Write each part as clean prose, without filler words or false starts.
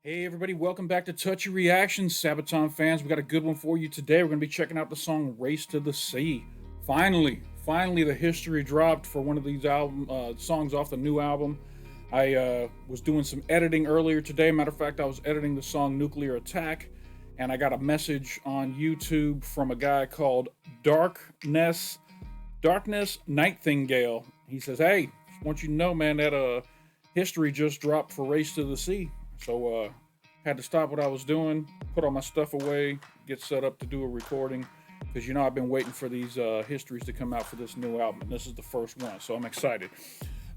Hey everybody, welcome back to Touchy Reactions, Sabaton fans. We got a good one for you today. We're going to be checking out the song "Race to the Sea." Finally, the history dropped for one of these songs off the new album. I was doing some editing earlier today. Matter of fact, I was editing the song "Nuclear Attack," and I got a message on YouTube from a guy called Darkness Nightingale. He says, "Hey, just want you to know, man, that history just dropped for Race to the Sea." So had to stop what I was doing, put all my stuff away, get set up to do a recording because I've been waiting for these histories to come out for this new album, and this is the first one, so I'm excited.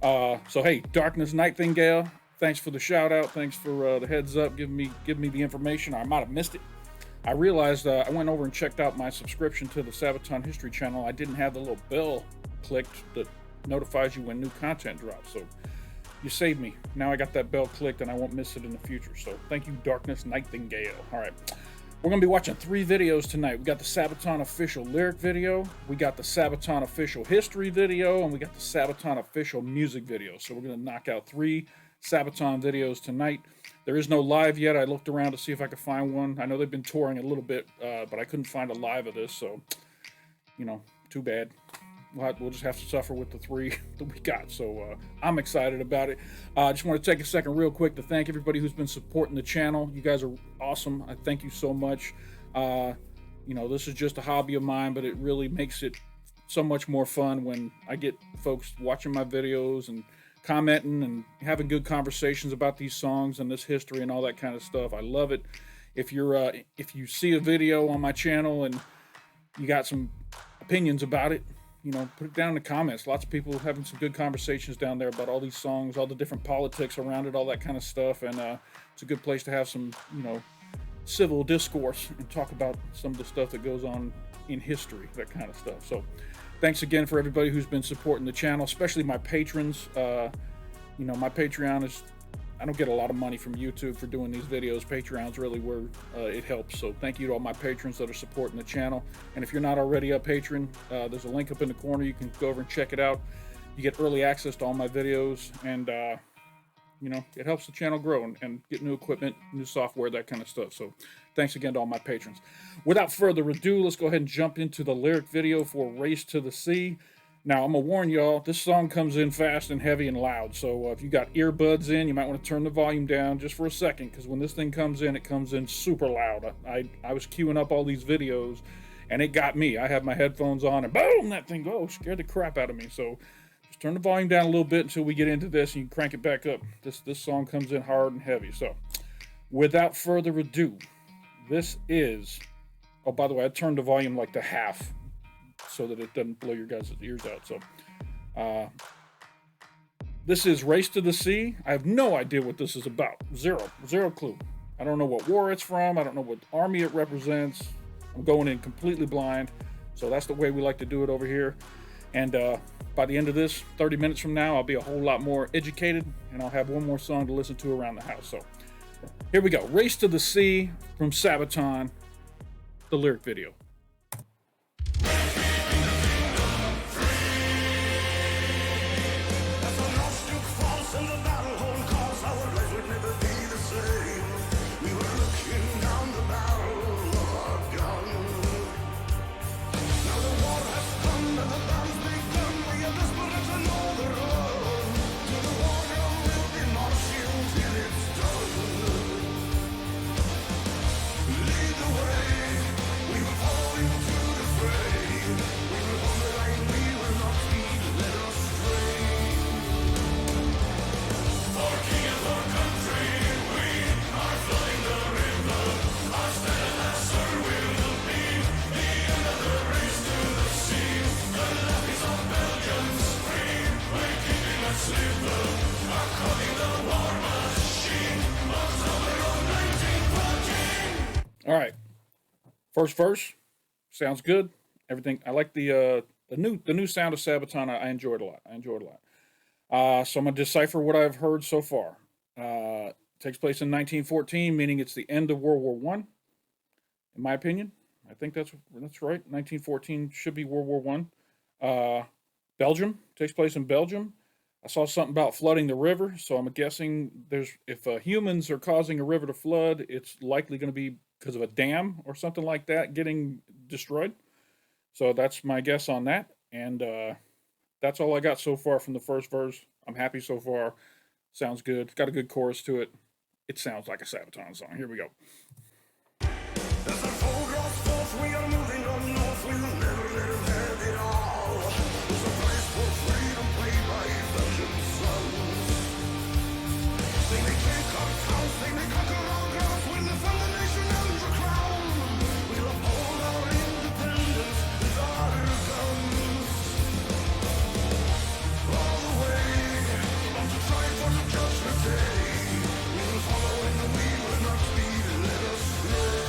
So hey, Darkness Nightingale, thanks for the shout out, thanks for the heads up, giving me the information. I might have missed it. I realized I went over and checked out my subscription to the Sabaton History channel. I didn't have the little bell clicked that notifies you when new content drops. So you saved me. Now I got that bell clicked and I won't miss it in the future. So thank you, Darkness Nightingale. All right. We're going to be watching 3 videos tonight. We got the Sabaton official lyric video, we got the Sabaton official history video, and we got the Sabaton official music video. So we're going to knock out 3 Sabaton videos tonight. There is no live yet. I looked around to see if I could find one. I know they've been touring a little bit, but I couldn't find a live of this. So, too bad. We'll just have to suffer with the 3 that we got. So I'm excited about it. I just want to take a second real quick to thank everybody who's been supporting the channel. You guys are awesome. I thank you so much. This is just a hobby of mine, but it really makes it so much more fun when I get folks watching my videos and commenting and having good conversations about these songs and this history and all that kind of stuff. I love it. If you see a video on my channel and you got some opinions about it, put it down in the comments. Lots of people having some good conversations down there about all these songs, all the different politics around it, all that kind of stuff. And it's a good place to have some, civil discourse and talk about some of the stuff that goes on in history, that kind of stuff. So thanks again for everybody who's been supporting the channel, especially my patrons. My Patreon is, I don't get a lot of money from YouTube for doing these videos. Patreon's really where it helps. So thank you to all my patrons that are supporting the channel. And if you're not already a patron, there's a link up in the corner. You can go over and check it out. You get early access to all my videos, and it helps the channel grow and get new equipment, new software, that kind of stuff. So thanks again to all my patrons. Without further ado, let's go ahead and jump into the lyric video for Race to the Sea. Now, I'm going to warn y'all, this song comes in fast and heavy and loud, so if you got earbuds in, you might want to turn the volume down just for a second, because when this thing comes in, it comes in super loud. I was queuing up all these videos, and it got me. I had my headphones on, and boom, that thing scared the crap out of me. So just turn the volume down a little bit until we get into this, and you can crank it back up. This song comes in hard and heavy. So without further ado, this is... Oh, by the way, I turned the volume like to half, so that it doesn't blow your guys' ears out. So this is Race to the Sea. I have no idea what this is about. Zero clue. I don't know what war it's from. I don't know what army it represents. I'm going in completely blind. So that's the way we like to do it over here. And by the end of this, 30 minutes from now, I'll be a whole lot more educated, and I'll have one more song to listen to around the house. So here we go. Race to the Sea from Sabaton, the lyric video. All right, first verse sounds good. Everything, I like the new sound of Sabaton. I enjoyed a lot. So I'm gonna decipher what I've heard so far. Takes place in 1914, meaning it's the end of World War One. In my opinion, I think that's right. 1914 should be World War One. Belgium, takes place in Belgium. I saw something about flooding the river, so I'm guessing if humans are causing a river to flood, it's likely going to be because of a dam or something like that getting destroyed. So that's my guess on that, and that's all I got so far from the first verse. I'm happy so far. Sounds good. It's got a good chorus to it. It sounds like a Sabaton song. Here we go. As the foe draws forth, we are moving on north. We will never let them have it all. There's a place for freedom played by vengeance sons. They may take our towns, they may conquer our grounds, win the foundation and the crown. We'll uphold our independence with our guns. All the way, on to triumph on the judgment day. We will follow and we will not be led astray.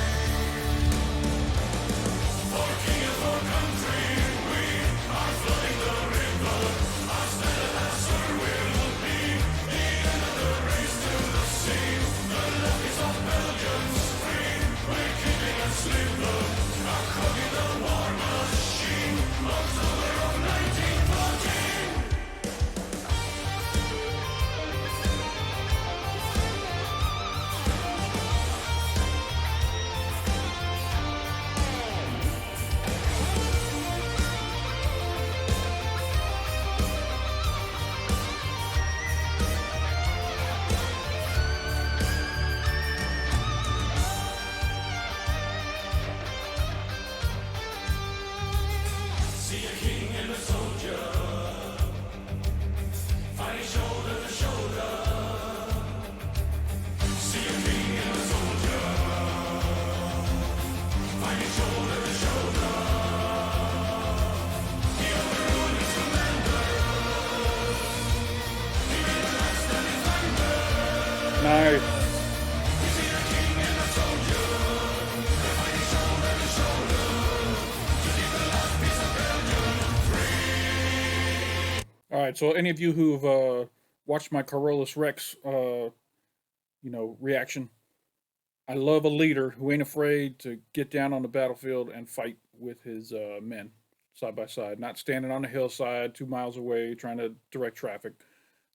Nice. All right. So any of you who've watched my Carolus Rex, reaction, I love a leader who ain't afraid to get down on the battlefield and fight with his men side by side, not standing on a hillside 2 miles away trying to direct traffic.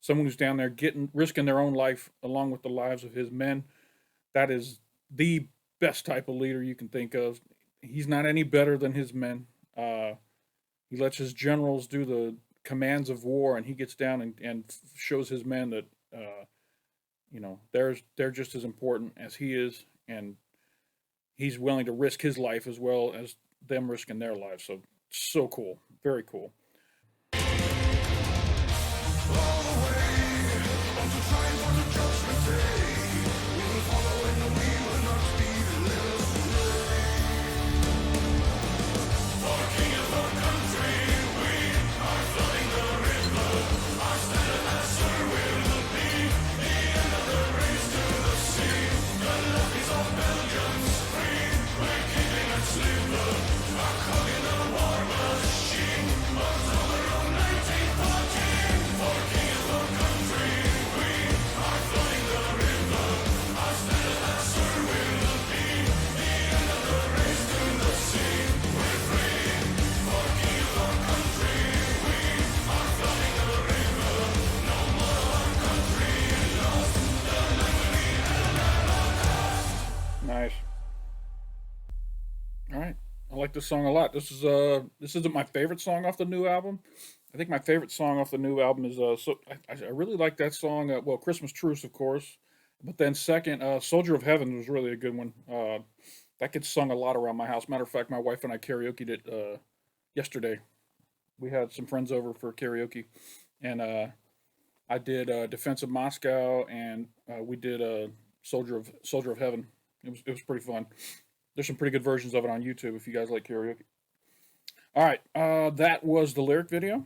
Someone who's down there risking their own life along with the lives of his men. That is the best type of leader you can think of. He's not any better than his men. He lets his generals do the commands of war, and he gets down and shows his men that they're just as important as he is, and he's willing to risk his life as well as them risking their lives. So cool, very cool. Nice. All right. I like this song a lot. This isn't my favorite song off the new album. I think my favorite song off the new album is I really like that song. Well, Christmas Truce, of course, but then second, Soldier of Heaven was really a good one. That gets sung a lot around my house. Matter of fact, my wife and I karaokeed it yesterday. We had some friends over for karaoke, and I did Defense of Moscow, and we did Soldier of Heaven. It was pretty fun. There's some pretty good versions of it on YouTube if you guys like karaoke. All right, that was the lyric video.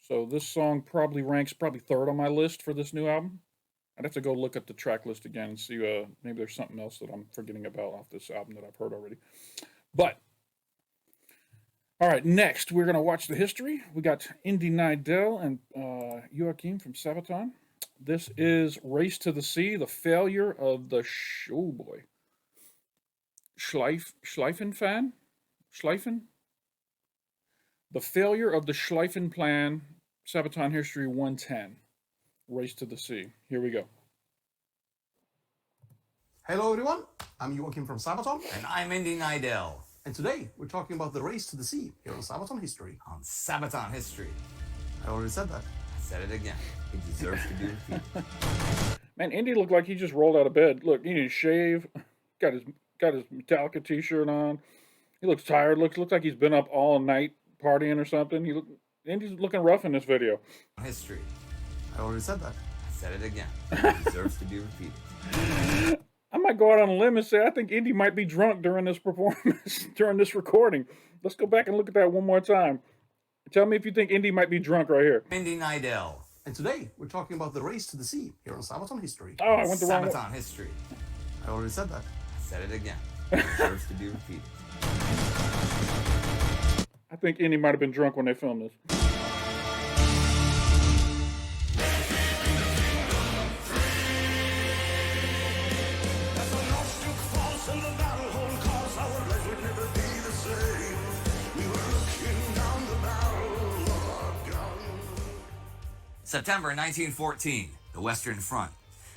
So this song probably ranks third on my list for this new album. I'd have to go look at the track list again and see maybe there's something else that I'm forgetting about off this album that I've heard already. But all right, next we're gonna watch the history. We got Indy Nidell and Joachim from Sabaton. This is Race to the Sea, the failure of the oh boy, Schleifen, the failure of the Schleifen plan Sabaton History 110, Race to the Sea. Here we go. Hello everyone, I'm Joachim from Sabaton, And I'm Indy Nidell and today we're talking about the race to the sea here on Sabaton History. on Sabaton History. I already said that. I said it again. It deserves to be repeated. Man, Indy looked like he just rolled out of bed. Look, he didn't shave. Got his Metallica t-shirt on. He looks tired. Looks like he's been up all night partying or something. Indy's looking rough in this video. History. I already said that. I said it again. It deserves to be repeated. I might go out on a limb and say I think Indy might be drunk during this performance, during this recording. Let's go back and look at that one more time. Tell me if you think Indy might be drunk right here. Indy Nidell. And today we're talking about the race to the sea here on Sabaton History. Oh, I went the wrong way. Sabaton History. I already said that. I said it again. It deserves to be repeated. I think Indy might have been drunk when they filmed this. As the Nostrook falls and the battle horn calls, our lives would never be the same. We were looking down the barrel of our gun. September 1914, the Western Front.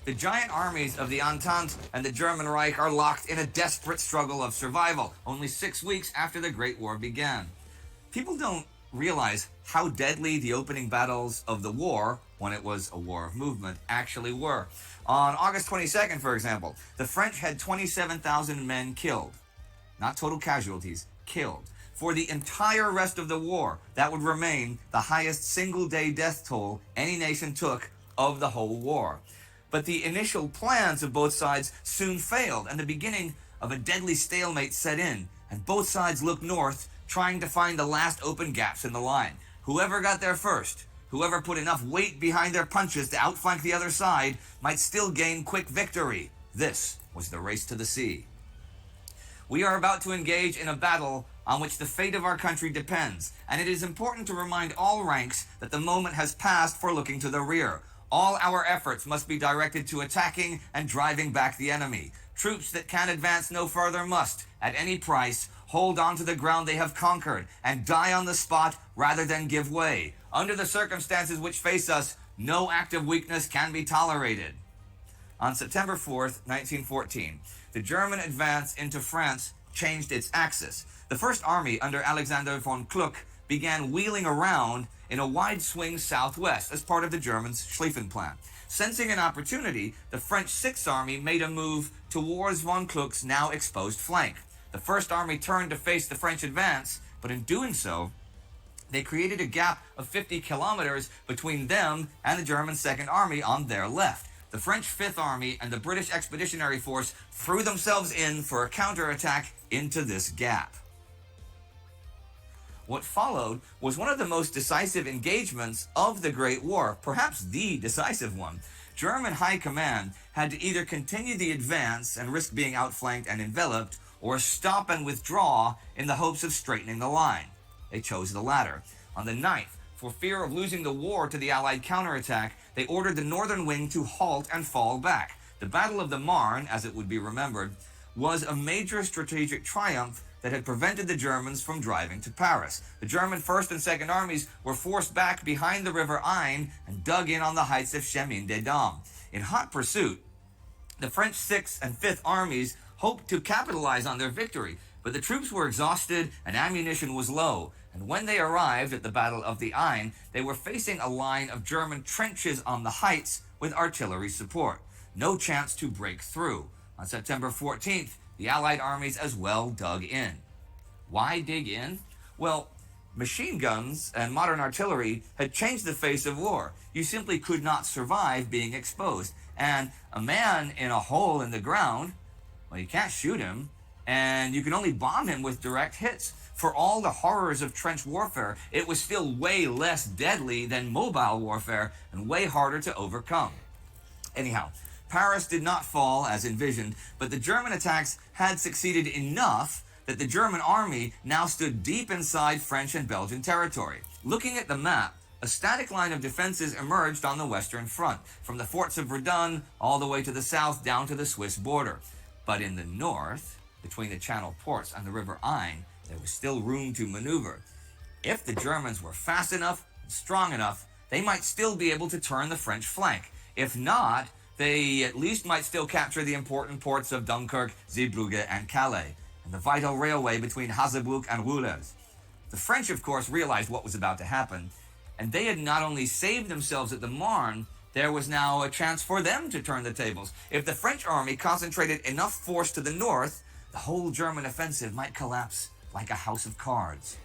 The giant armies of the Entente and the German Reich are locked in a desperate struggle of survival, only 6 weeks after the Great War began. People don't realize how deadly the opening battles of the war, when it was a war of movement, actually were. On August 22nd, for example, the French had 27,000 men killed. Not total casualties, killed. For the entire rest of the war, that would remain the highest single-day death toll any nation took of the whole war. But the initial plans of both sides soon failed, and the beginning of a deadly stalemate set in, and both sides looked north, trying to find the last open gaps in the line. Whoever got there first, whoever put enough weight behind their punches to outflank the other side, might still gain quick victory. This was the race to the sea. We are about to engage in a battle on which the fate of our country depends, and it is important to remind all ranks that the moment has passed for looking to the rear. All our efforts must be directed to attacking and driving back the enemy. Troops that can advance no further must, at any price, hold on to the ground they have conquered and die on the spot rather than give way. Under the circumstances which face us, no act of weakness can be tolerated. On September 4th, 1914, the German advance into France changed its axis. The First Army under Alexander von Kluck began wheeling around in a wide swing southwest as part of the Germans' Schlieffen Plan. Sensing an opportunity, the French Sixth Army made a move towards von Kluck's now exposed flank. The First Army turned to face the French advance, but in doing so, they created a gap of 50 kilometers between them and the German Second Army on their left. The French Fifth Army and the British Expeditionary Force threw themselves in for a counterattack into this gap. What followed was one of the most decisive engagements of the Great War, perhaps the decisive one. German high command had to either continue the advance and risk being outflanked and enveloped, or stop and withdraw in the hopes of straightening the line. They chose the latter. On the 9th, for fear of losing the war to the Allied counterattack, they ordered the northern wing to halt and fall back. The Battle of the Marne, as it would be remembered, was a major strategic triumph that had prevented the Germans from driving to Paris. The German First and Second Armies were forced back behind the River Aisne and dug in on the heights of Chemin-des-Dames. In hot pursuit, the French Sixth and Fifth Armies hoped to capitalize on their victory, but the troops were exhausted and ammunition was low. And when they arrived at the Battle of the Aisne, they were facing a line of German trenches on the heights with artillery support. No chance to break through. On September 14th, the Allied armies as well dug in. Why dig in? Well, machine guns and modern artillery had changed the face of war. You simply could not survive being exposed. And a man in a hole in the ground, well, you can't shoot him, and you can only bomb him with direct hits. For all the horrors of trench warfare, it was still way less deadly than mobile warfare and way harder to overcome. Anyhow, Paris did not fall as envisioned, but the German attacks had succeeded enough that the German army now stood deep inside French and Belgian territory. Looking at the map, a static line of defenses emerged on the Western Front, from the forts of Verdun all the way to the south down to the Swiss border. But in the north, between the Channel ports and the River Aisne, there was still room to maneuver. If the Germans were fast enough and strong enough, they might still be able to turn the French flank. If not, they at least might still capture the important ports of Dunkirk, Zeebrugge, and Calais, and the vital railway between Hazebrouck and Roulers. The French, of course, realized what was about to happen, and they had not only saved themselves at the Marne, there was now a chance for them to turn the tables. If the French army concentrated enough force to the north, the whole German offensive might collapse like a house of cards.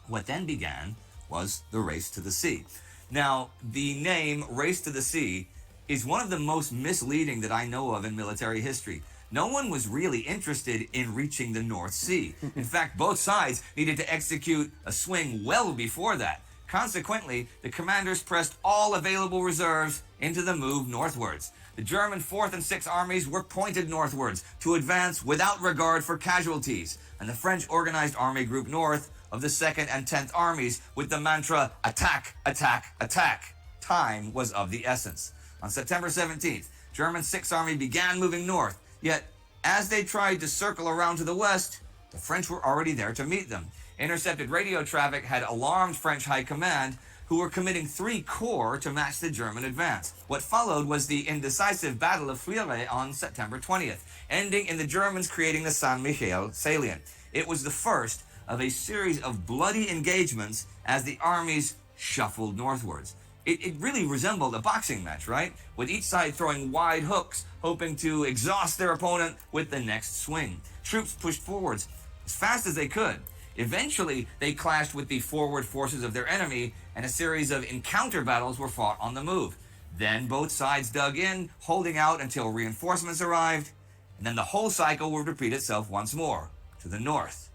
What then began was the race to the sea. Now, the name Race to the Sea is one of the most misleading that I know of in military history. No one was really interested in reaching the North Sea. In fact, both sides needed to execute a swing well before that. Consequently, the commanders pressed all available reserves into the move northwards. The German 4th and 6th armies were pointed northwards to advance without regard for casualties, and the French organized Army Group North of the 2nd and 10th armies with the mantra, attack, attack, attack. Time was of the essence. On September 17th, German 6th Army began moving north, yet as they tried to circle around to the west, the French were already there to meet them. Intercepted radio traffic had alarmed French high command, who were committing 3 corps to match the German advance. What followed was the indecisive Battle of Fleury on September 20th, ending in the Germans creating the Saint-Michel salient. It was the first of a series of bloody engagements as the armies shuffled northwards. It really resembled a boxing match, right? With each side throwing wide hooks, hoping to exhaust their opponent with the next swing. Troops pushed forwards as fast as they could. Eventually, they clashed with the forward forces of their enemy, and a series of encounter battles were fought on the move. Then both sides dug in, holding out until reinforcements arrived, and then the whole cycle would repeat itself once more, to the north,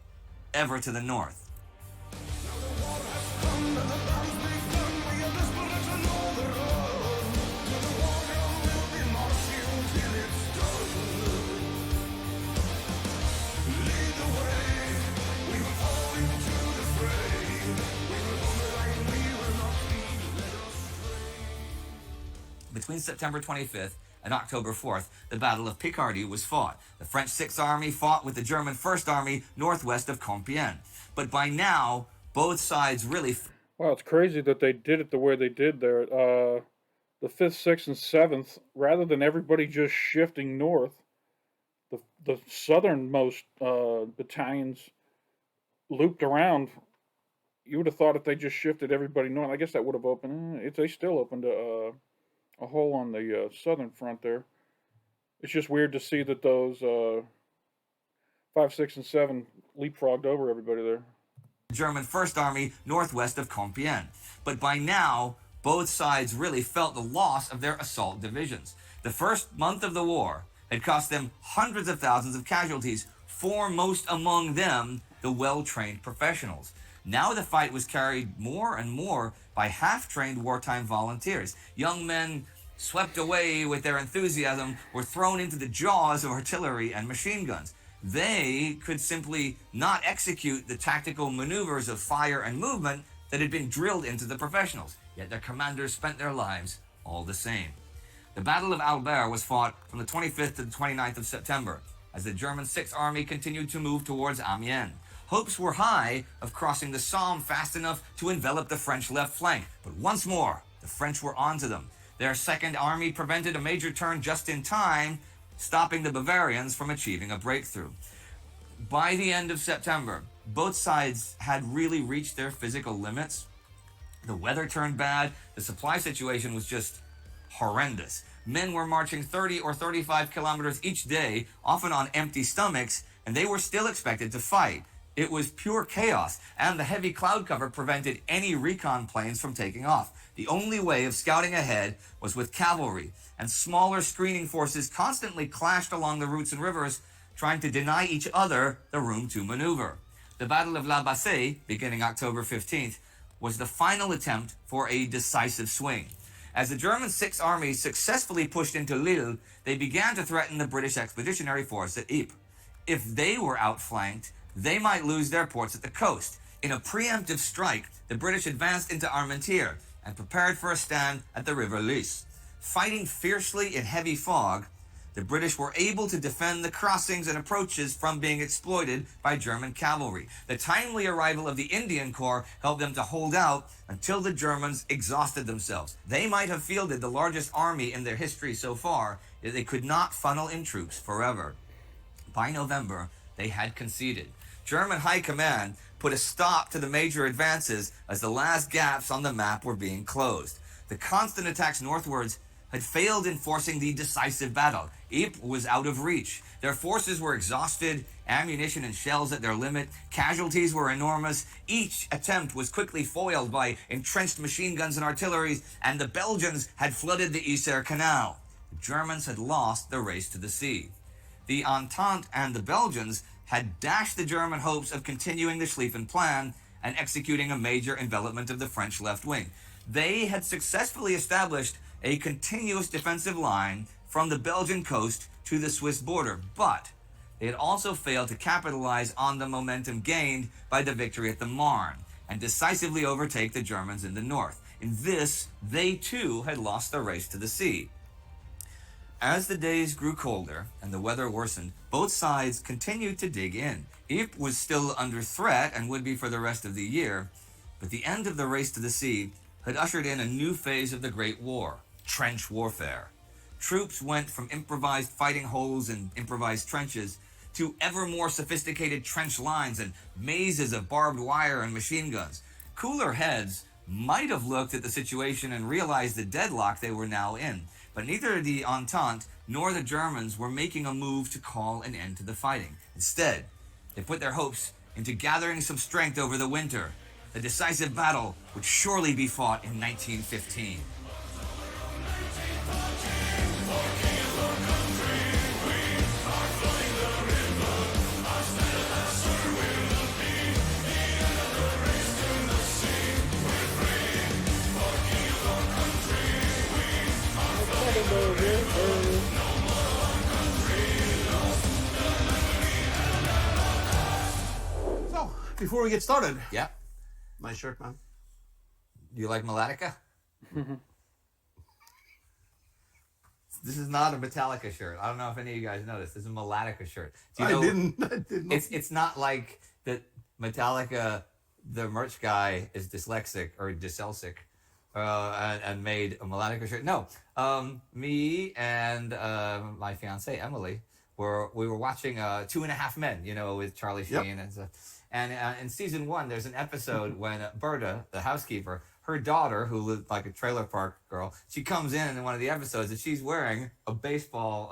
ever to the north. Between September 25th and October 4th, the Battle of Picardy was fought. The French 6th Army fought with the German 1st Army northwest of Compiègne. But by now, both sides really... Wow, it's crazy that they did it the way they did there. The 5th, 6th, and 7th, rather than everybody just shifting north, the southernmost battalions looped around. You would have thought if they just shifted everybody north, I guess that would have opened... They still opened a hole on the southern front there. It's just weird to see that those 5, 6, and 7 leapfrogged over everybody there. German 1st Army northwest of Compiègne. But by now, both sides really felt the loss of their assault divisions. The first month of the war had cost them hundreds of thousands of casualties, foremost among them the well-trained professionals. Now the fight was carried more and more by half-trained wartime volunteers. Young men, swept away with their enthusiasm, were thrown into the jaws of artillery and machine guns. They could simply not execute the tactical maneuvers of fire and movement that had been drilled into the professionals, yet their commanders spent their lives all the same. The Battle of Albert was fought from the 25th to the 29th of September, as the German 6th Army continued to move towards Amiens. Hopes were high of crossing the Somme fast enough to envelop the French left flank, but once more, the French were onto them. Their 2nd Army prevented a major turn just in time, stopping the Bavarians from achieving a breakthrough. By the end of September, both sides had really reached their physical limits. The weather turned bad, the supply situation was just horrendous. Men were marching 30 or 35 kilometers each day, often on empty stomachs, and they were still expected to fight. It was pure chaos, and the heavy cloud cover prevented any recon planes from taking off. The only way of scouting ahead was with cavalry, and smaller screening forces constantly clashed along the routes and rivers, trying to deny each other the room to maneuver. The Battle of La Bassée, beginning October 15th, was the final attempt for a decisive swing. As the German 6th Army successfully pushed into Lille, they began to threaten the British Expeditionary Force at Ypres. If they were outflanked, they might lose their ports at the coast. In a preemptive strike, the British advanced into Armentières and prepared for a stand at the River Lys. Fighting fiercely in heavy fog, the British were able to defend the crossings and approaches from being exploited by German cavalry. The timely arrival of the Indian Corps helped them to hold out until the Germans exhausted themselves. They might have fielded the largest army in their history so far, yet they could not funnel in troops forever. By November, they had conceded. German high command put a stop to the major advances as the last gaps on the map were being closed. The constant attacks northwards had failed in forcing the decisive battle. Ypres was out of reach. Their forces were exhausted, ammunition and shells at their limit, casualties were enormous. Each attempt was quickly foiled by entrenched machine guns and artillery, and the Belgians had flooded the Yser Canal. The Germans had lost the race to the sea. The Entente and the Belgians had dashed the German hopes of continuing the Schlieffen Plan and executing a major envelopment of the French left wing. They had successfully established a continuous defensive line from the Belgian coast to the Swiss border, but they had also failed to capitalize on the momentum gained by the victory at the Marne and decisively overtake the Germans in the north. In this, they too had lost the race to the sea. As the days grew colder and the weather worsened, both sides continued to dig in. Ypres was still under threat and would be for the rest of the year, but the end of the race to the sea had ushered in a new phase of the Great War, trench warfare. Troops went from improvised fighting holes and improvised trenches to ever more sophisticated trench lines and mazes of barbed wire and machine guns. Cooler heads might have looked at the situation and realized the deadlock they were now in, but neither the Entente nor the Germans were making a move to call an end to the fighting. Instead, they put their hopes into gathering some strength over the winter. The decisive battle would surely be fought in 1915. So, before we get started, Yeah? nice shirt, man. You like Melodica? This is not a Metallica shirt. I don't know if any of you guys know this. This is a Melodica shirt. Do you know, I didn't. It's not like that Metallica, the merch guy, is dyslexic or dyslexic and made a Melodica shirt. No. Me and my fiancée, Emily, we were watching 2.5 Men, you know, with Charlie Sheen and stuff. And in season 1, there's an episode when Berta, the housekeeper, her daughter, who lived like a trailer park girl, she comes in one of the episodes and she's wearing a baseball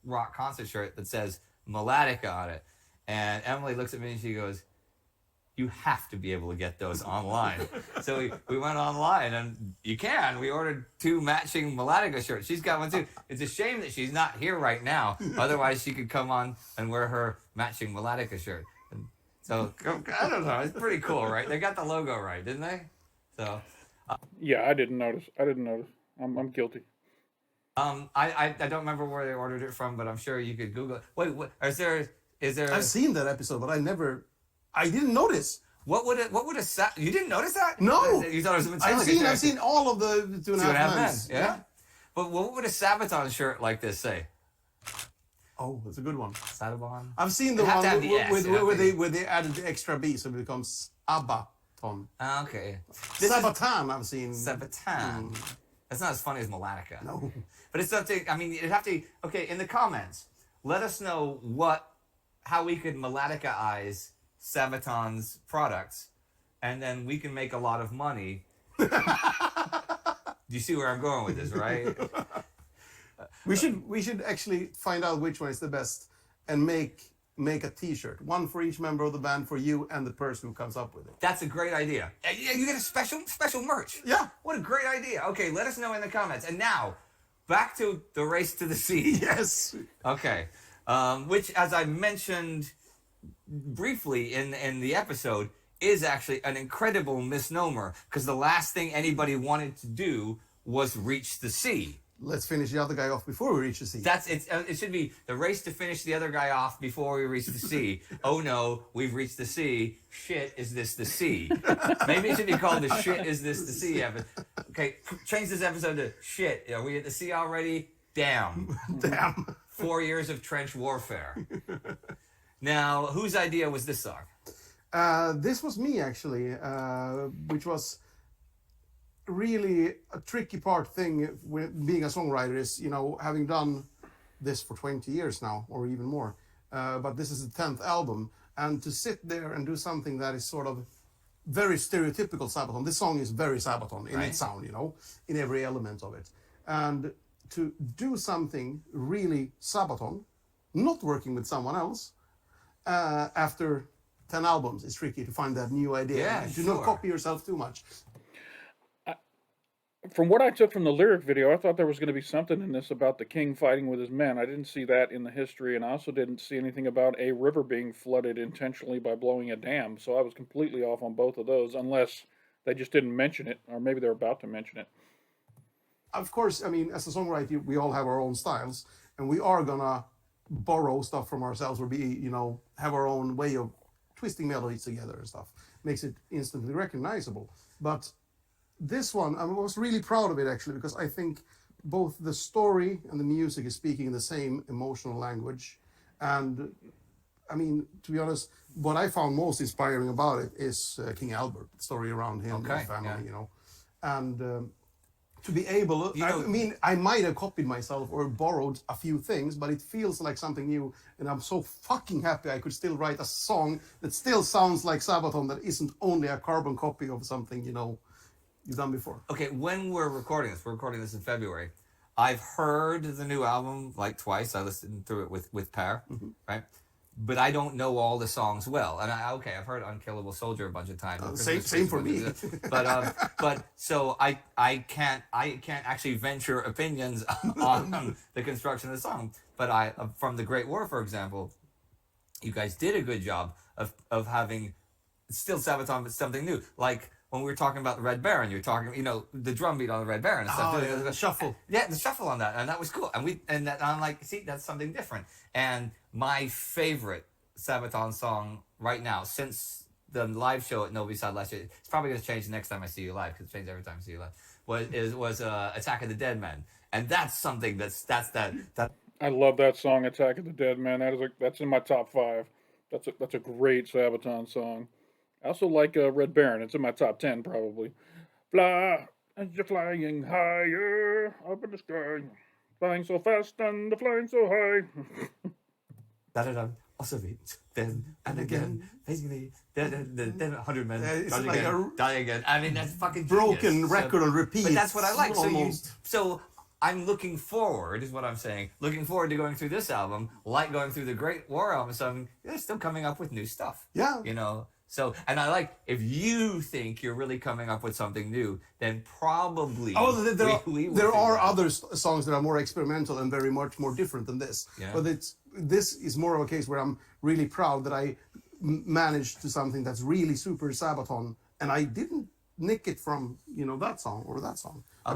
rock concert shirt that says Melodica on it. And Emily looks at me and she goes, "You have to be able to get those online." So we went online and you can. We ordered 2 matching Melodica shirts. She's got one too. It's a shame that she's not here right now. Otherwise she could come on and wear her matching Melodica shirt. So, I don't know. It's pretty cool, right? They got the logo right, didn't they? So, Yeah, I didn't notice. I'm guilty. I don't remember where they ordered it from, but I'm sure you could Google it. Wait, is there? I've seen that episode, but I didn't notice. What would you didn't notice that? No. You thought it was a Metallica shirt. I've seen all of the 2.5 Men. Yeah. But what would a Sabaton shirt like this say? Oh, that's a good one. Sabaton. I've seen the It'd have one to have the S, where they added the extra B, so it becomes Sabaton. Okay. Sabaton, I've seen. Sabaton. That's not as funny as Melodica. No. But it's something. I mean, it'd have to. Okay, in the comments, let us know how we could Melodica-ize Sabaton's products, and then we can make a lot of money. Do you see where I'm going with this, right? We should actually find out which one is the best and make a T-shirt, one for each member of the band, for you and the person who comes up with it. That's a great idea. Yeah, you get a special merch. Yeah. What a great idea. Okay, let us know in the comments. And now, back to the race to the sea. Yes. Okay. Which, as I mentioned briefly in the episode, is actually an incredible misnomer, because the last thing anybody wanted to do was reach the sea. Let's finish the other guy off before we reach the sea. It should be the race to finish the other guy off before we reach the sea. Oh no, we've reached the sea. Shit, is this the sea? Maybe it should be called the Shit, is this the sea episode. Okay, change this episode to Shit, are we at the sea already? Damn. Damn. 4 years of trench warfare. Now, whose idea was this song? This was me actually, which was really a tricky thing with being a songwriter is, having done this for 20 years now, or even more. But this is the 10th album, and to sit there and do something that is sort of very stereotypical Sabaton. This song is very Sabaton in its sound, in every element of it. And to do something really Sabaton, not working with someone else, after 10 albums, it's tricky to find that new idea. Yeah, Do not copy yourself too much. From what I took from the lyric video, I thought there was going to be something in this about the king fighting with his men. I didn't see that in the history, and I also didn't see anything about a river being flooded intentionally by blowing a dam. So I was completely off on both of those, unless they just didn't mention it, or maybe they're about to mention it. Of course, I mean, as a songwriter, we all have our own styles, and we are gonna borrow stuff from ourselves, or have our own way of twisting melodies together and stuff. Makes it instantly recognizable. But this one, I was really proud of it actually, because I think both the story and the music is speaking the same emotional language. And I mean, to be honest, what I found most inspiring about it is King Albert, the story around him and his family, And to be able, I might have copied myself or borrowed a few things, but it feels like something new. And I'm so fucking happy I could still write a song that still sounds like Sabaton, that isn't only a carbon copy of something, you've done before. Okay, when we're recording this in February. I've heard the new album like twice. I listened through it with Per, right? But I don't know all the songs well. And I've heard Unkillable Soldier a bunch of times. Same for me. But so I can't actually venture opinions on the construction of the song. But from The Great War, for example, you guys did a good job of having still Sabaton, but something new. Like when we were talking about the Red Baron, you were talking, the drum beat on the Red Baron and stuff. Oh, yeah, the shuffle. Yeah, the shuffle on that, and that was cool. And I'm like, see, that's something different. And my favorite Sabaton song right now, since the live show at Novi Sad last year, it's probably going to change the next time I see you live, because it changes every time I see you live, was Attack of the Dead Men. And that's something that's that. I love that song, Attack of the Dead Man. That's in my top 5. That's a great Sabaton song. I also like Red Baron. It's in my top 10 probably. Fly as you're flying higher up in the sky, flying so fast and flying so high. Da-da-da, also beat, then and again, basically, then 100 men, it's die like again, die again. I mean, that's fucking broken genius. record on repeat. But that's what I like. Almost. So I'm looking forward, is what I'm saying. Looking forward to going through this album, like going through the Great War album. So they're still coming up with new stuff. Yeah. So, and I like, if you think you're really coming up with something new, then probably there are other songs that are more experimental and very much more different than this. Yeah. But this is more of a case where I'm really proud that I managed to something that's really super Sabaton, and I didn't nick it from that song or that song. Okay.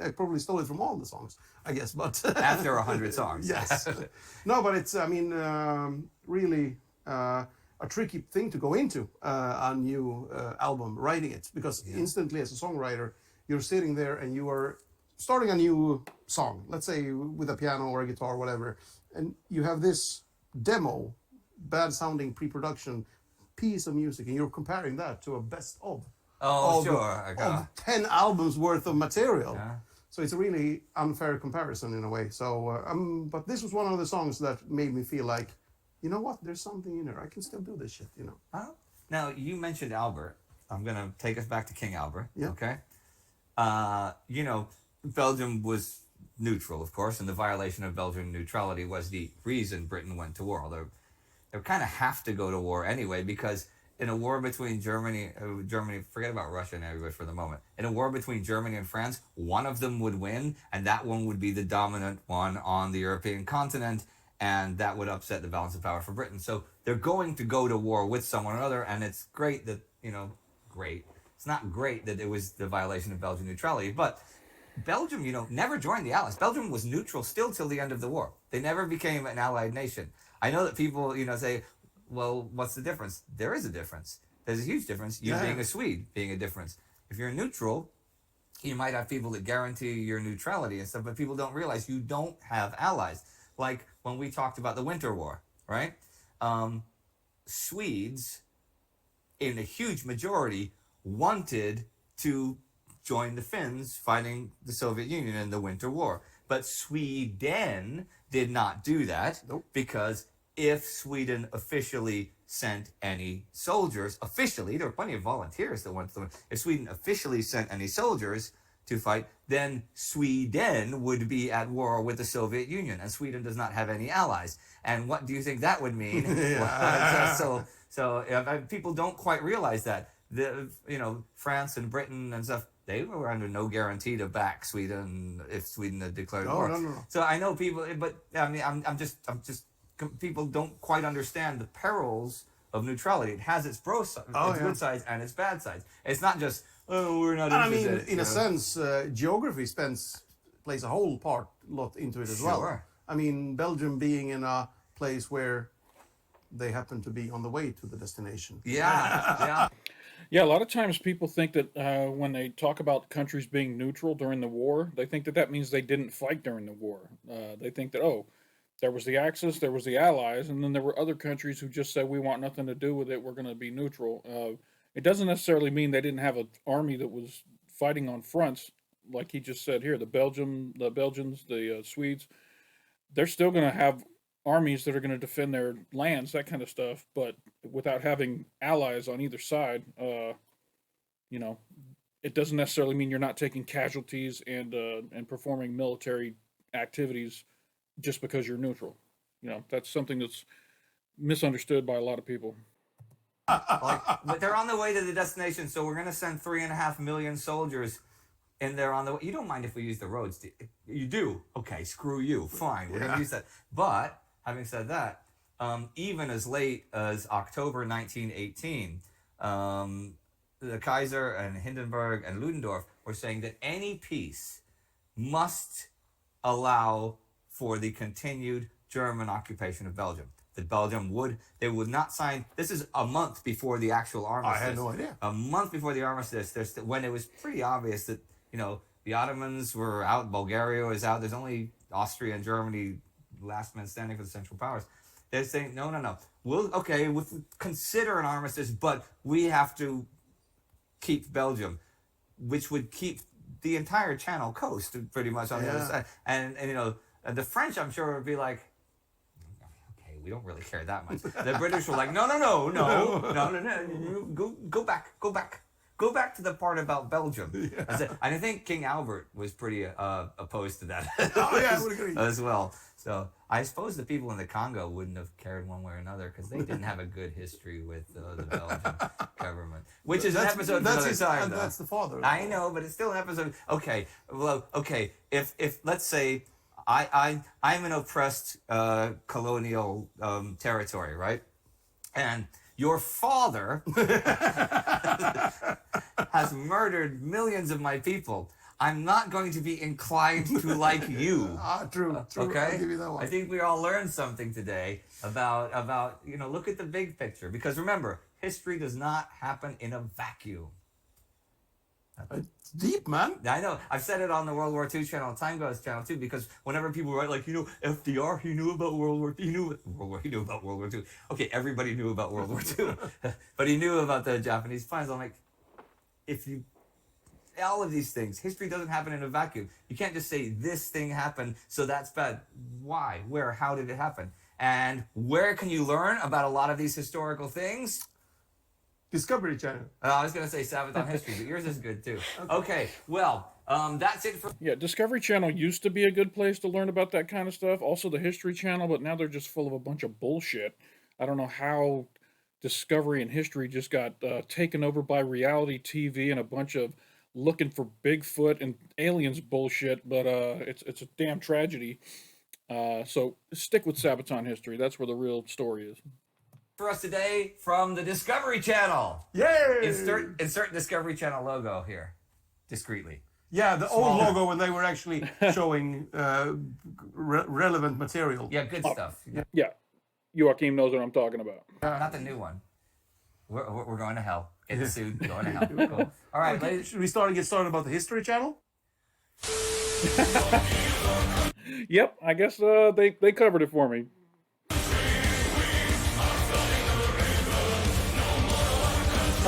I probably stole it from all the songs, I guess. But after 100 songs, yes. No, but it's really. A tricky thing to go into a new album, writing it, because instantly as a songwriter, you're sitting there and you are starting a new song, let's say with a piano or a guitar, whatever, and you have this demo, bad sounding pre-production piece of music, and you're comparing that to a best of. Oh, of, sure. of 10 albums worth of material. Yeah. So it's a really unfair comparison in a way. So, but this was one of the songs that made me feel like, you know what? There's something in there. I can still do this shit, Now, you mentioned Albert. I'm going to take us back to King Albert. Yeah. Okay? Belgium was neutral, of course, and the violation of Belgian neutrality was the reason Britain went to war. They kind of have to go to war anyway, because in a war between Germany, forget about Russia and everybody for the moment. In a war between Germany and France, one of them would win, and that one would be the dominant one on the European continent, and that would upset the balance of power for Britain. So they're going to go to war with someone or other, and it's great that, great. It's not great that it was the violation of Belgian neutrality, but Belgium, never joined the Allies. Belgium was neutral still till the end of the war. They never became an allied nation. I know that people, say, well, what's the difference? There is a difference. There's a huge difference. You being a Swede being a difference. If you're neutral, you might have people that guarantee your neutrality and stuff, but people don't realize you don't have allies. Like when we talked about the Winter War, right? Swedes, in a huge majority, wanted to join the Finns fighting the Soviet Union in the Winter War. But Sweden did not do that. Nope. Because if Sweden officially sent any soldiers, officially, there were plenty of volunteers that went to them. If Sweden officially sent any soldiers to fight, then Sweden would be at war with the Soviet Union, and Sweden does not have any allies. And what do you think that would mean? So people don't quite realize that. France and Britain and stuff, they were under no guarantee to back Sweden if Sweden had declared war. No. So I know people, but I mean, I'm just people don't quite understand the perils of neutrality. It has its good sides and its bad sides. It's not just, oh, we're not interested. I mean, in a sense, geography plays a whole lot into it as well. Sure. I mean, Belgium being in a place where they happen to be on the way to the destination. Yeah. Yeah, a lot of times people think that when they talk about countries being neutral during the war, they think that that means they didn't fight during the war. They think that, oh, there was the Axis, there was the Allies, and then there were other countries who just said, we want nothing to do with it, we're going to be neutral. It doesn't necessarily mean they didn't have an army that was fighting on fronts, like he just said here. The Belgians, the Swedes, they're still going to have armies that are going to defend their lands, that kind of stuff, but without having allies on either side, it doesn't necessarily mean you're not taking casualties and performing military activities just because you're neutral. That's something that's misunderstood by a lot of people. But they're on the way to the destination, so we're going to send 3.5 million soldiers in there on the way. You don't mind if we use the roads? You do? Okay, screw you. Fine, we're going to use that. But having said that, even as late as October 1918, the Kaiser and Hindenburg and Ludendorff were saying that any peace must allow for the continued German occupation of Belgium. That Belgium would not sign. This is a month before the actual armistice. I had no idea. A month before the armistice, when it was pretty obvious that the Ottomans were out, Bulgaria was out. There's only Austria and Germany, last man standing for the Central Powers. They're saying no. We'll consider an armistice, but we have to keep Belgium, which would keep the entire Channel coast pretty much on the other side. And the French, I'm sure, would be like, we don't really care that much. The British were like, no, go back to the part about Belgium. Yeah. And I think King Albert was pretty opposed to that I would agree. as well. So I suppose the people in the Congo wouldn't have cared one way or another because they didn't have a good history with the Belgian government, which is an episode for another time. That's the father. I know, but it's still an episode. Okay, if let's say I'm an oppressed colonial territory, right? And your father has murdered millions of my people. I'm not going to be inclined to like you. True. Okay? I'll give you that one. I think we all learned something today about look at the big picture. Because remember, history does not happen in a vacuum. It's deep, man. I know. I've said it on the World War II channel, Time Goes channel too, because whenever people write FDR, he knew about World War II. He knew about World War II. Okay, everybody knew about World War II, but he knew about the Japanese plans. I'm like, all of these things, history doesn't happen in a vacuum. You can't just say this thing happened, so that's bad. Why? Where? How did it happen? And where can you learn about a lot of these historical things? Discovery Channel. I was going to say Sabaton History, but yours is good too. Okay, well, that's it for... Yeah, Discovery Channel used to be a good place to learn about that kind of stuff. Also the History Channel, but now they're just full of a bunch of bullshit. I don't know how Discovery and History just got taken over by reality TV and a bunch of looking for Bigfoot and aliens bullshit, but it's a damn tragedy. So stick with Sabaton History. That's where the real story is. For us today from the Discovery Channel. Yay! Insert Discovery Channel logo here, discreetly. Yeah, the old logo when they were actually showing relevant material. Yeah, good stuff. Yeah, Joachim knows what I'm talking about. Not the new one. We're going to hell. Getting sued, going to hell. Cool. All right, Okay, ladies. should we get started about the History Channel? Yep, I guess they covered it for me.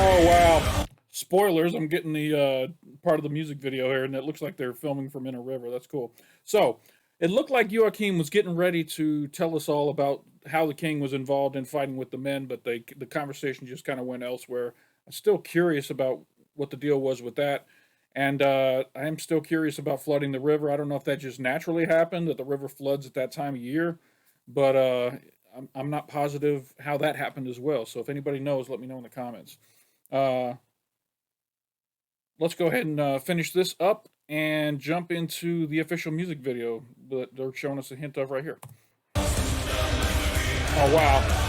Oh wow! Spoilers. I'm getting the part of the music video here, and it looks like they're filming from in a river. That's cool. So it looked like Joachim was getting ready to tell us all about how the king was involved in fighting with the men, but the conversation just kind of went elsewhere. I'm still curious about what the deal was with that, and I'm still curious about flooding the river. I don't know if that just naturally happened, that the river floods at that time of year, but I'm not positive how that happened as well. So if anybody knows, let me know in the comments. Uh, let's go ahead and finish this up and jump into the official music video that they're showing us a hint of right here. Oh wow!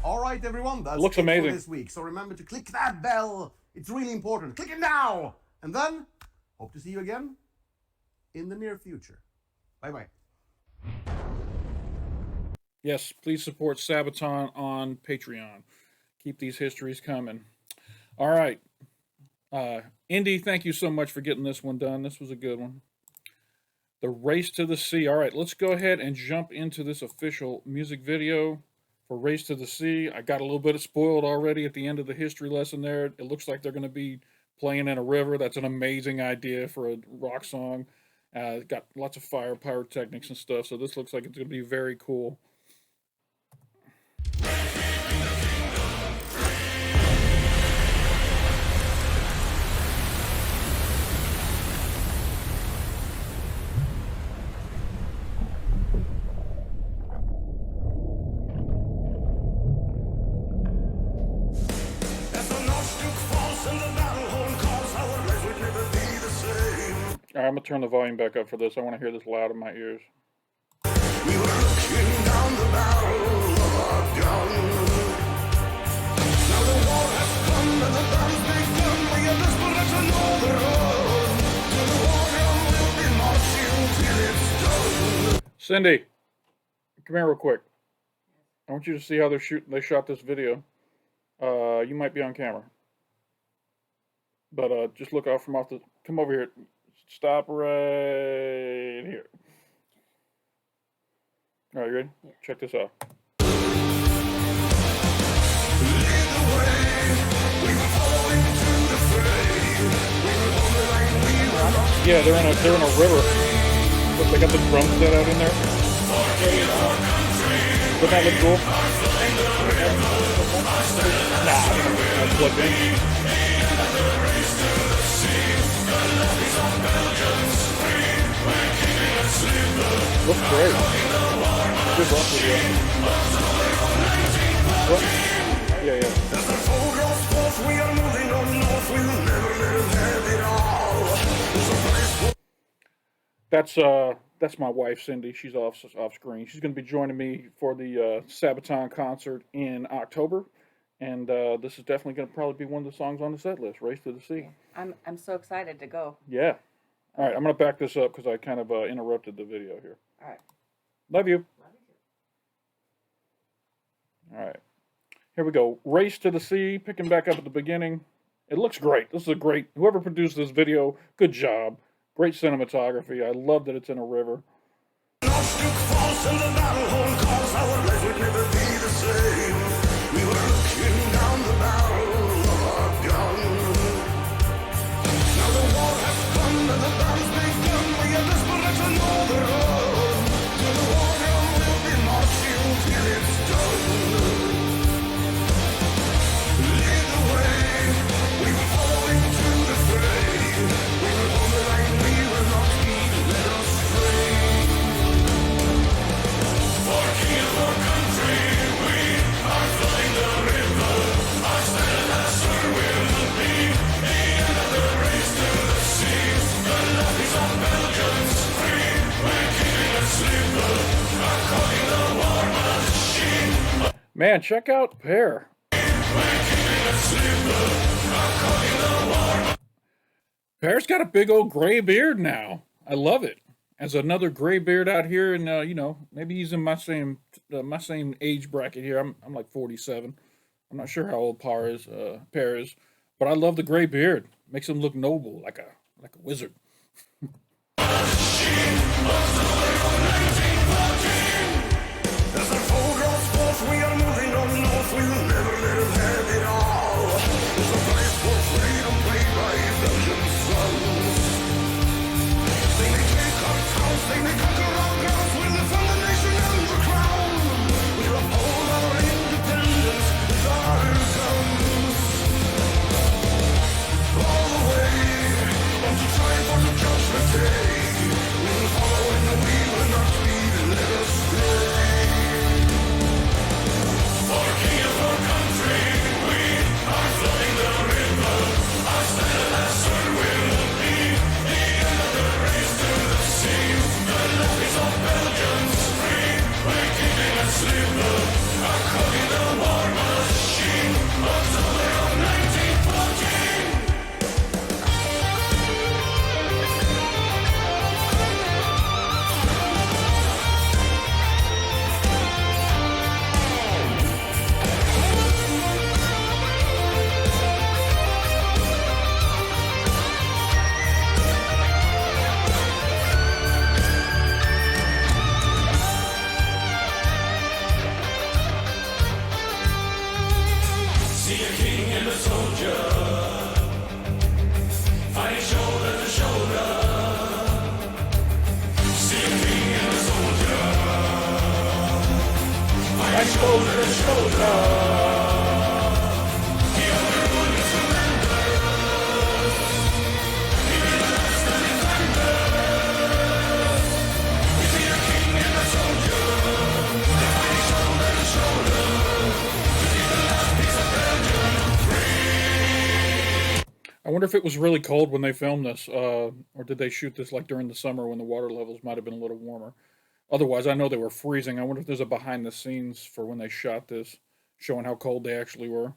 All right, everyone, that's Looks it amazing. for this week. So remember to click that bell. It's really important. Click it now. And then, hope to see you again in the near future. Bye-bye. Yes, please support Sabaton on Patreon. Keep these histories coming. All right. Indy, thank you so much for getting this one done. This was a good one. The Race to the Sea. All right, let's go ahead and jump into this official music video for Race to the Sea. I got a little bit of spoiled already at the end of the history lesson there. It looks like they're going to be playing in a river. That's an amazing idea for a rock song. Got lots of fire, pyrotechnics and stuff, so this looks like it's going to be very cool. As the Noshtuk falls and the battle horn calls, our lives would never be the same. All right, I'm going to turn the volume back up for this. I want to hear this loud in my ears. We were looking down the barrel of our gun. Now the war has come and the battle's begun. We are desperate to know the road. To the warrior we'll be marching till it's done. Cindy, come here real quick. I want you to see how they shot this video. You might be on camera, but just look out from off the. Come over here. Stop right here. All right, you ready? Yeah. Check this out. Yeah, they're in a river. Look, they got the drum set out in there. Doesn't that look cool? Nah, I'm plugged in. Looks great. Good rock video. What? Yeah, yeah. As the foe draws forth, we are moving on north. We will never let them have it all. There's a place for That's my wife, Cindy. She's off screen. She's going to be joining me for the Sabaton concert in October, and this is definitely going to probably be one of the songs on the set list. Race to the Sea. I'm so excited to go. Yeah. All right, I'm going to back this up because I kind of interrupted the video here. All right. Love you. All right. Here we go. Race to the Sea, picking back up at the beginning. It looks great. This is a great, whoever produced this video, good job. Great cinematography. I love that it's in a river. Noshtuk falls and the battle horn calls. Our lives would never be the same. We were looking down the barrel of our gun. Now the war has come and the battle's begun. We are desperate to know the road. To the warrior we'll be marching till it's done. Lead the way. We will follow into the fray. We will hold the line. We will not be led astray. For king of our country, we are flooding the river. Our standard answer will be the end of the race to the sea. The lobbies of Belgians free. We're keeping a sleeper. Are calling the war machine. Man, check out Pear. Pear's got a big old gray beard now. I love it. As another gray beard out here, and maybe he's in my same age bracket here. I'm like 47, I'm not sure how old Pear is, but I love the gray beard. Makes him look noble, like a wizard. As the foe draws forth, we are moving on north. We will never let them have it all. There's a place for freedom played by Belgian sons. They may take our towns, they may conquer our grounds. When they found the nation and the crown, we'll uphold our independence with our guns. All the way unto triumph on the judgment day. We will follow and we will not be led astray. For king of our country, we are flooding the river. Our standard as sword will be the end of the race to the sea. The left is of Belgians free. We're keeping a slipper. Our cog in the war machine. October of 1914. See a king and a soldier fighting shoulder to shoulder. See a king and a soldier fighting shoulder to shoulder. The other will surrender. Even less than defenders. We see a king and a soldier fighting shoulder to shoulder. I wonder if it was really cold when they filmed this, or did they shoot this like during the summer when the water levels might have been a little warmer. Otherwise, I know they were freezing. I wonder if there's a behind the scenes for when they shot this, showing how cold they actually were.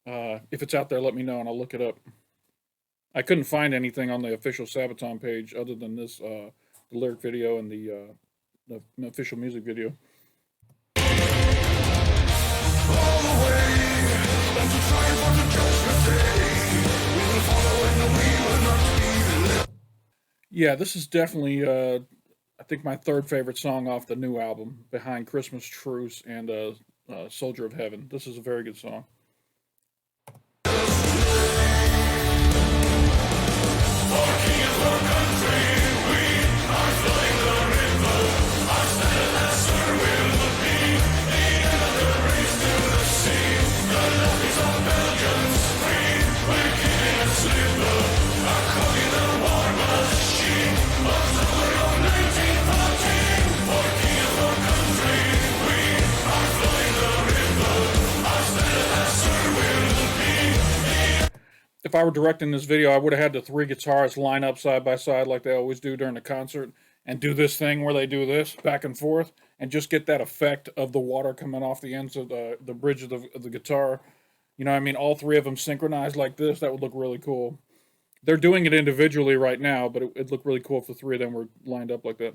If it's out there, let me know and I'll look it up. I couldn't find anything on the official Sabaton page other than this, the lyric video and the official music video. All the way unto triumph on the judgment day. We will follow and we will not be led. Yeah, this is definitely, I think, my third favorite song off the new album, behind Christmas Truce and Soldier of Heaven. This is a very good song. If I were directing this video, I would have had the three guitarists line up side by side like they always do during the concert and do this thing where they do this back and forth and just get that effect of the water coming off the ends of the bridge of the guitar. You know what I mean? All three of them synchronized like this. That would look really cool. They're doing it individually right now, but it'd look really cool if the three of them were lined up like that.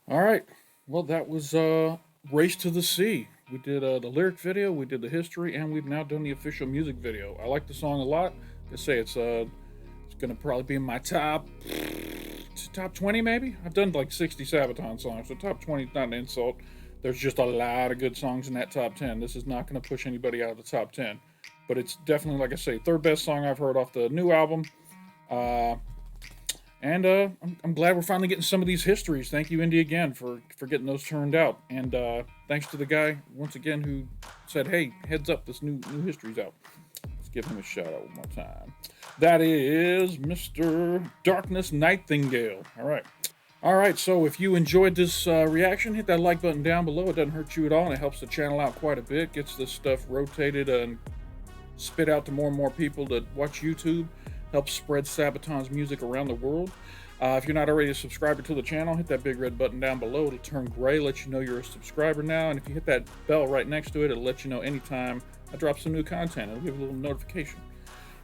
All right. Well, that was Race to the Sea. We did the lyric video, we did the history, and we've now done the official music video. I like the song a lot. I say it's gonna probably be in my top 20 maybe. I've done like 60 Sabaton songs, so top 20 is not an insult. There's just a lot of good songs in that top 10. This is not gonna push anybody out of the top 10, but it's definitely, like I say, third best song I've heard off the new album. And I'm glad we're finally getting some of these histories. Thank you, Indy, again for getting those turned out. And thanks to the guy once again who said, "Hey, heads up, this new history's out." Let's give him a shout out one more time. That is Mr. Darkness Nightingale. All right. So if you enjoyed this reaction, hit that like button down below. It doesn't hurt you at all, and it helps the channel out quite a bit. Gets this stuff rotated and spit out to more and more people to watch YouTube. Helps spread Sabaton's music around the world. If you're not already a subscriber to the channel, hit that big red button down below. It'll turn gray, let you know you're a subscriber now. And if you hit that bell right next to it, it'll let you know anytime I drop some new content. It'll give you a little notification.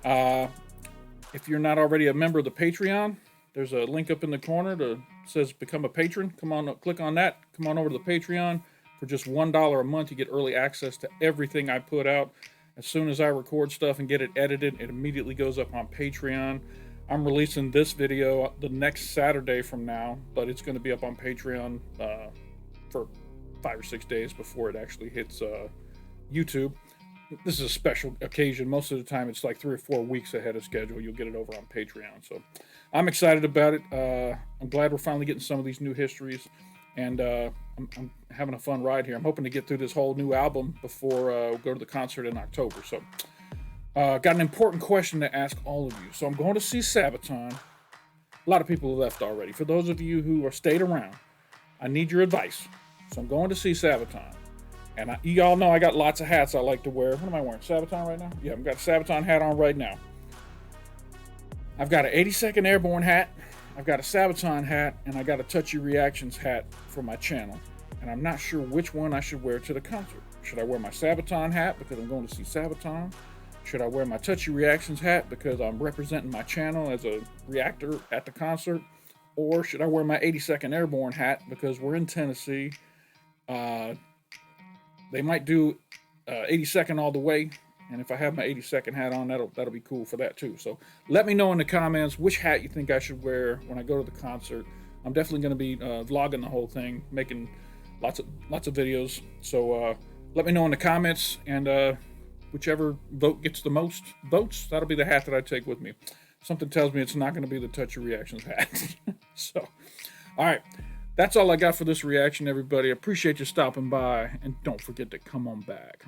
If you're not already a member of the Patreon, there's a link up in the corner that says become a patron. Come on, click on that. Come on over to the Patreon. For just $1 a month, you get early access to everything I put out. As soon as I record stuff and get it edited, it immediately goes up on Patreon. I'm releasing this video the next Saturday from now, but it's going to be up on Patreon for 5 or 6 days before it actually hits YouTube. This is a special occasion. Most of the time, it's like 3 or 4 weeks ahead of schedule. You'll get it over on Patreon. So I'm excited about it. I'm glad we're finally getting some of these new histories. And I'm having a fun ride here. I'm hoping to get through this whole new album before we go to the concert in October. So got an important question to ask all of you. So I'm going to see Sabaton. A lot of people have left already. For those of you who are stayed around, I need your advice. So I'm going to see Sabaton. And you all know I got lots of hats I like to wear. What am I wearing? Sabaton right now? Yeah, I've got a Sabaton hat on right now. I've got an 82nd Airborne hat. I've got a Sabaton hat, and I got a Touchy Reactions hat for my channel. And I'm not sure which one I should wear to the concert. Should I wear my Sabaton hat because I'm going to see Sabaton? Should I wear my Touchy Reactions hat because I'm representing my channel as a reactor at the concert? Or should I wear my 82nd Airborne hat because we're in Tennessee? They might do 82nd all the way. And if I have my 82nd hat on, that'll be cool for that too. So let me know in the comments which hat you think I should wear when I go to the concert. I'm definitely going to be vlogging the whole thing, making lots of videos. So let me know in the comments, and whichever vote gets the most votes, that'll be the hat that I take with me. Something tells me it's not going to be the Touchy Reactions hat. So, all right. That's all I got for this reaction, everybody. Appreciate you stopping by, and don't forget to come on back.